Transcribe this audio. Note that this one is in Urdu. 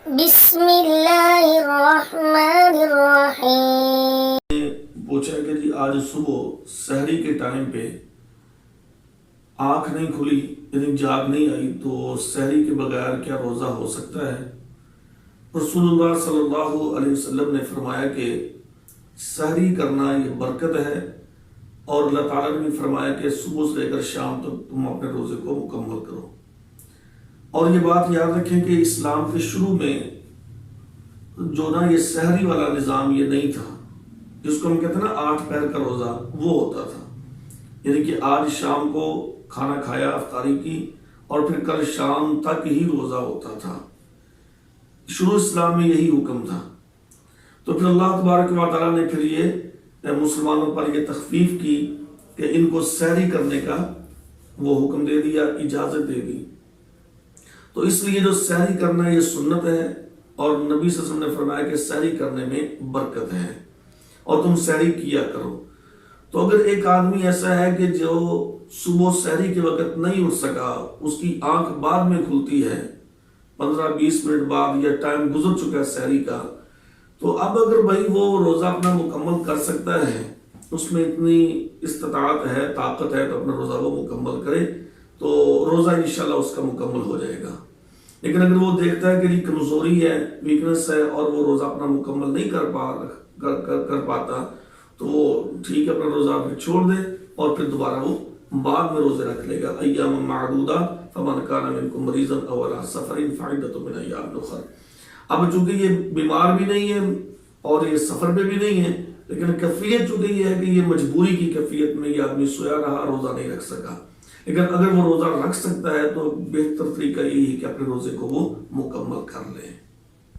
بسم اللہ الرحمن الرحیم۔ پوچھا کہ جی آج صبح سحری کے ٹائم پہ آنکھ نہیں کھلی یعنی جاگ نہیں آئی تو سحری کے بغیر کیا روزہ ہو سکتا ہے؟ رسول اللہ صلی اللہ علیہ وسلم نے فرمایا کہ سحری کرنا یہ برکت ہے، اور اللہ تعالیٰ نے بھی فرمایا کہ صبح سے لے کر شام تک تم اپنے روزے کو مکمل کرو۔ اور یہ بات یاد رکھیں کہ اسلام کے شروع میں جو نا یہ سحری والا نظام یہ نہیں تھا، جس کو ہم کہتے ہیں نا 8 پہر کا روزہ، وہ ہوتا تھا۔ یعنی کہ آج شام کو کھانا کھایا، افطاری کی، اور پھر کل شام تک ہی روزہ ہوتا تھا۔ شروع اسلام میں یہی حکم تھا۔ تو پھر اللہ تبارک و تعالیٰ نے پھر یہ مسلمانوں پر یہ تخفیف کی کہ ان کو سحری کرنے کا وہ حکم دے دیا، اجازت دے دی۔ تو اس لیے جو سحری کرنا یہ سنت ہے، اور نبی صلی اللہ علیہ وسلم نے فرمایا کہ سحری کرنے میں برکت ہے اور تم سحری کیا کرو۔ تو اگر ایک آدمی ایسا ہے کہ جو صبح سحری کے وقت نہیں اٹھ سکا، اس کی آنکھ بعد میں کھلتی ہے 15-20 منٹ بعد، یا ٹائم گزر چکا ہے سحری کا، تو اب اگر بھائی وہ روزہ اپنا مکمل کر سکتا ہے، اس میں اتنی استطاعت ہے، طاقت ہے، تو اپنا روزہ وہ مکمل کرے تو روزہ انشاءاللہ اس کا مکمل ہو جائے گا۔ لیکن اگر وہ دیکھتا ہے کہ یہ کمزوری ہے، ویکنس ہے، اور وہ روزہ اپنا مکمل نہیں کر پاتا، تو وہ ٹھیک ہے، اپنا روزہ پھر چھوڑ دے اور پھر دوبارہ وہ بعد میں روزے رکھ لے گا۔ ایام معدودہ فمن کان منکم مریضا او علی سفر فعدۃ من ایام اخر۔ اب چونکہ یہ بیمار بھی نہیں ہے اور یہ سفر پہ بھی نہیں ہے، لیکن کیفیت چونکہ یہ ہے کہ یہ مجبوری کی کیفیت میں یہ آدمی سویا رہا، روزہ نہیں رکھ سکا۔ لیکن اگر وہ روزہ رکھ سکتا ہے تو بہتر طریقہ یہی ہے کہ اپنے روزے کو وہ مکمل کر لے۔